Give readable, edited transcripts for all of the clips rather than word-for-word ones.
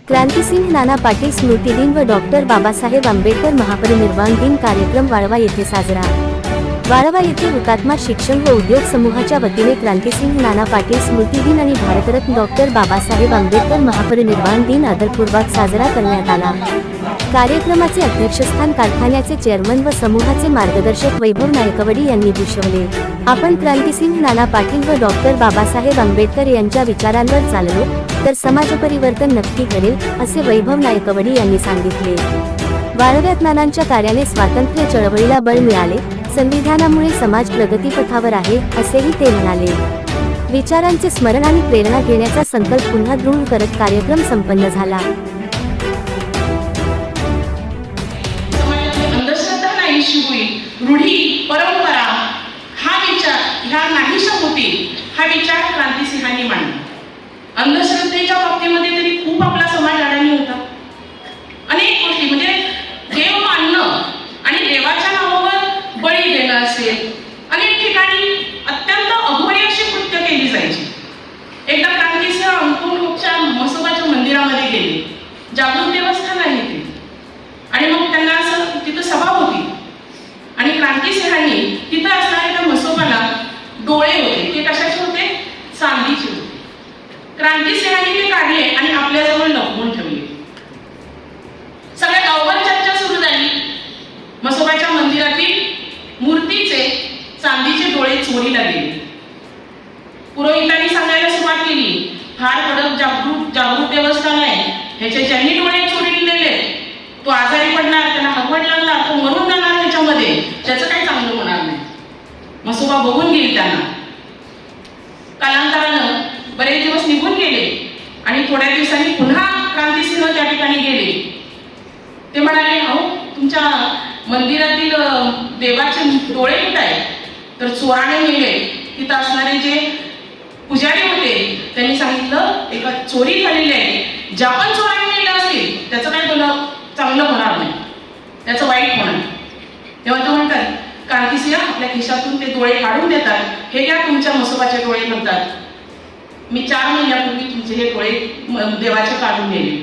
क्रांतिसिंह नाना पाटील स्मृती दिन व डॉक्टर बाबासाहेब आंबेडकर महापरिनिर्वाण दिन कार्यक्रम वाळवा येथे साजरा। वाळवा येथे हुतात्मा शिक्षण व उद्योग समूहाच्या वतीने क्रांतिसिंह नाना पाटील स्मृती दिन आणि भारतरत्न डॉक्टर बाबासाहेब आंबेडकर महापरिनिर्वाण दिन आदरपूर्वक साजरा करण्यात आला। कार्यक्रमाचे अध्यक्षस्थान कारखान्याचे चेअरमन व समूहाचे मार्गदर्शक वैभव नायकवडी यांनी भूषवले। आपण क्रांतिसिंह नाना पाटील व डॉक्टर बाबासाहेब आंबेडकर यांच्या विचारांवर चाललो तर समाज परिवर्तन नक्की करेल, असे वैभव नायकवडी यांनी सांगितले। वाळव्यात नानांच्या कार्याने स्वातंत्र्य चळवळीला बळ मिळाले, संविधानामुळे समाज प्रगतीपथावर आहे, असेही ते म्हणाले। विचारांचे स्मरण आणि प्रेरणा घेण्याचा संकल्प पुन्हा दृढ करत कार्यक्रम संपन्न झाला। रूढी परंपरा हा विचार ह्या नाहीशा होतील, हा विचार क्रांतिसिंहांनी मांडला। अंधश्रद्धेच्या बाबतीमध्ये तरी खूप आपला समाज अडाणी होता। अनेक गोष्टी म्हणजे देव मानणं आणि देवाच्या नावावर बळी देणं असेल, अनेक ठिकाणी अत्यंत अघोरी अशी कृत्य केली जायची। एकदा क्रांतिसिंह अंकुरच्या म्हसोबाच्या मंदिरामध्ये गेले, जागृत देवस्थान आहे ते, आणि मग त्यांना असं तिथं सभा होती आणि क्रांतिसिंहांनी तिथं असणाऱ्या त्या म्हसोबाला डोळे होते, ते कशाचे होते? चांदीचे होते। क्रांतिसिंहांनी ते काढले आणि आपल्याजवळ लपवून ठेवले। सगळ्या गावभर चर्चा सुरू झाली। म्हसोबाच्या मंदिरातील मूर्तीचे चांदीचे डोळे चोरीला गेले। पुरोहितांनी सांगायला सुरुवात केली, फार कडक जागृत देवस्थान आहे, ह्याचे ज्यांनी डोळे चोरीला नेले तो आजारी पडणार, त्याला हगवड लागला, तो मरून जाणार, ह्याच्यामध्ये त्याचं काही चांगलं होणार नाही। म्हसोबा बघून गेली त्यांना। कालांतरानं बरेच दिवस निघून गेले आणि थोड्या दिवसांनी पुन्हा क्रांतिसिंह त्या ठिकाणी गेले। ते म्हणाले, अहो तुमच्या मंदिरातील देवाचे डोळे कुठे आहेत? तर चोराने नेले। तिथं असणारे जे पुजारी होते त्यांनी सांगितलं, एका चोरी झालेली आहे, ज्या पण चोराने नेलं असतील त्याचं काही चांगलं होणार नाही, त्याचं वाईट होणार। तेव्हा तो म्हणतात, क्रांतिसिंह आपल्या खिशातून ते डोळे काढून देतात, हे घ्या तुमच्या म्हसोबाचे डोळे म्हणतात, मी 4 महिन्यापूर्वी तुमचे हे डोळे देवाचे काढून नेले,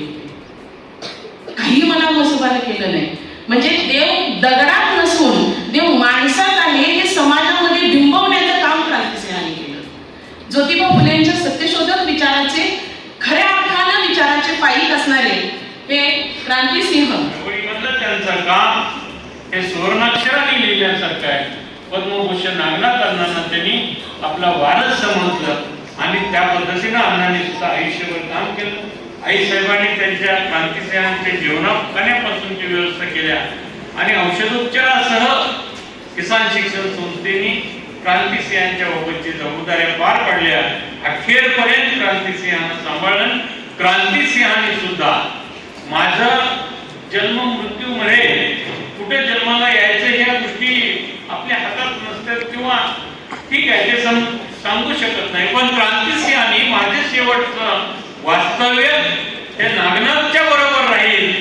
काही मला म्हसोबाने केलं नाही। म्हणजे देव दगडात नसून देव माणसात आहे हे समाजामध्ये बिंबवण्याचं काम क्रांतिसिंहांनी केलं। ज्योतिबा फुलेंच्या सत्यशोधक विचाराचे, खऱ्या अर्थानं विचाराचे पायीक असणारे हे क्रांतिसिंह, त्यांचं काम हे सुवर्णाक्षराने लिहिल्यासारखं आहे। पद्मभूषण नागनाथ अण्णांना त्यांनी आपला वारस समजलं आणि त्या पद्धतीने अण्णांनी सुद्धा आयुष्यभर काम केलं। आईसाहेबांनी त्यांच्या क्रांतिसिंहांच्या जेवणापासूनची व्यवस्था केल्या आणि औषधोपचारासह किसान शिक्षण संस्थेने क्रांतिसिंहांच्या बाबतची जबाबदाऱ्या पार पाडल्या। अखेरपर्यंत क्रांतिसिंहांना सांभाळलं। क्रांतिसिंहांनी सुद्धा माझं जन्म मृत्यूमध्ये कुठे जन्माला यायचं ह्या गोष्टी आपल्या हातात नसतात किंवा ठीक आहे ते सांगू शकत नाही, पण क्रांतिसिंहांनी माझे शेवटचं वास्तव्य हे नागनाथच्या बरोबर राहील,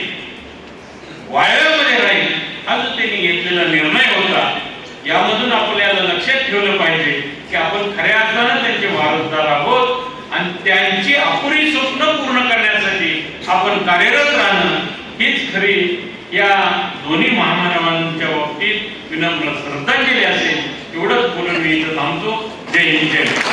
वाळव्यामध्ये राहील, हा जो त्यांनी घेतलेला निर्णय होता। यामधून आपल्याला लक्षात ठेवलं पाहिजे की आपण खऱ्या अर्थानं त्यांचे वारसदार आहोत आणि त्यांची अपुरी स्वप्न पूर्ण करण्यासाठी आपण कार्यरत राहणं हीच खरी या दोन्ही महामानवांच्या बाबतीत विनम्र श्रद्धांजली असेल। एवढंच बोलून मी इथं थांबतो। जय हिंद, जय